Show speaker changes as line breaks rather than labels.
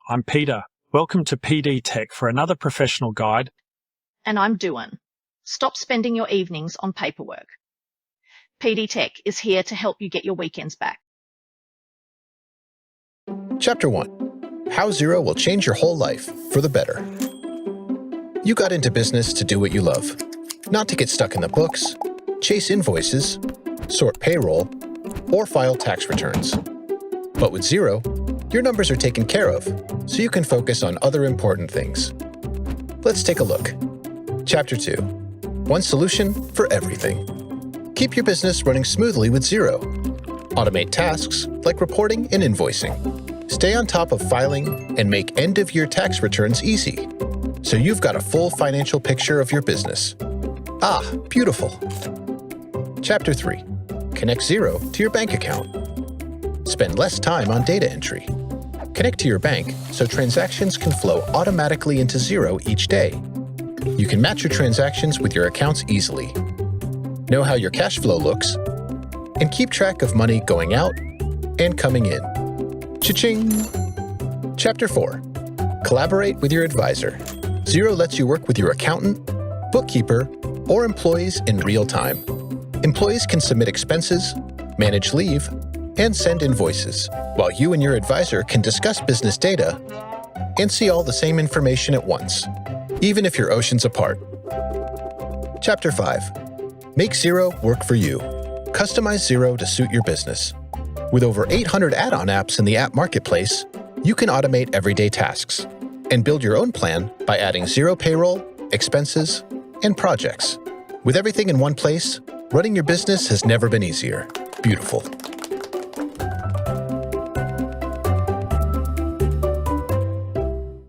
I'm Peter. Welcome to PD Tech for another professional guide.
And I'm Duan. Stop spending your evenings on paperwork. PD Tech is here to help you get your weekends back.
Chapter 1. How Xero will change your whole life for the better. You got into business to do what you love, not to get stuck in the books, chase invoices, sort payroll, or file tax returns. But with Xero, your numbers are taken care of, so you can focus on other important things. Let's take a look. Chapter 2. One solution for everything. Keep your business running smoothly with Xero. Automate tasks like reporting and invoicing. Stay on top of filing and make end-of-year tax returns easy, so you've got a full financial picture of your business. Ah, beautiful. Chapter 3. Connect Xero to your bank account. Spend less time on data entry. Connect to your bank so transactions can flow automatically into Xero each day. You can match your transactions with your accounts easily. Know how your cash flow looks, and keep track of money going out and coming in. Cha-ching! Chapter 4. Collaborate with your advisor. Xero lets you work with your accountant, bookkeeper, or employees in real time. Employees can submit expenses, manage leave, and send invoices, while you and your advisor can discuss business data and see all the same information at once, even if you're oceans apart. Chapter 5. Make Xero work for you. Customize Xero to suit your business. With over 800 add-on apps in the app marketplace, you can automate everyday tasks and build your own plan by adding Xero payroll, expenses, and projects. With everything in one place, running your business has never been easier. Beautiful.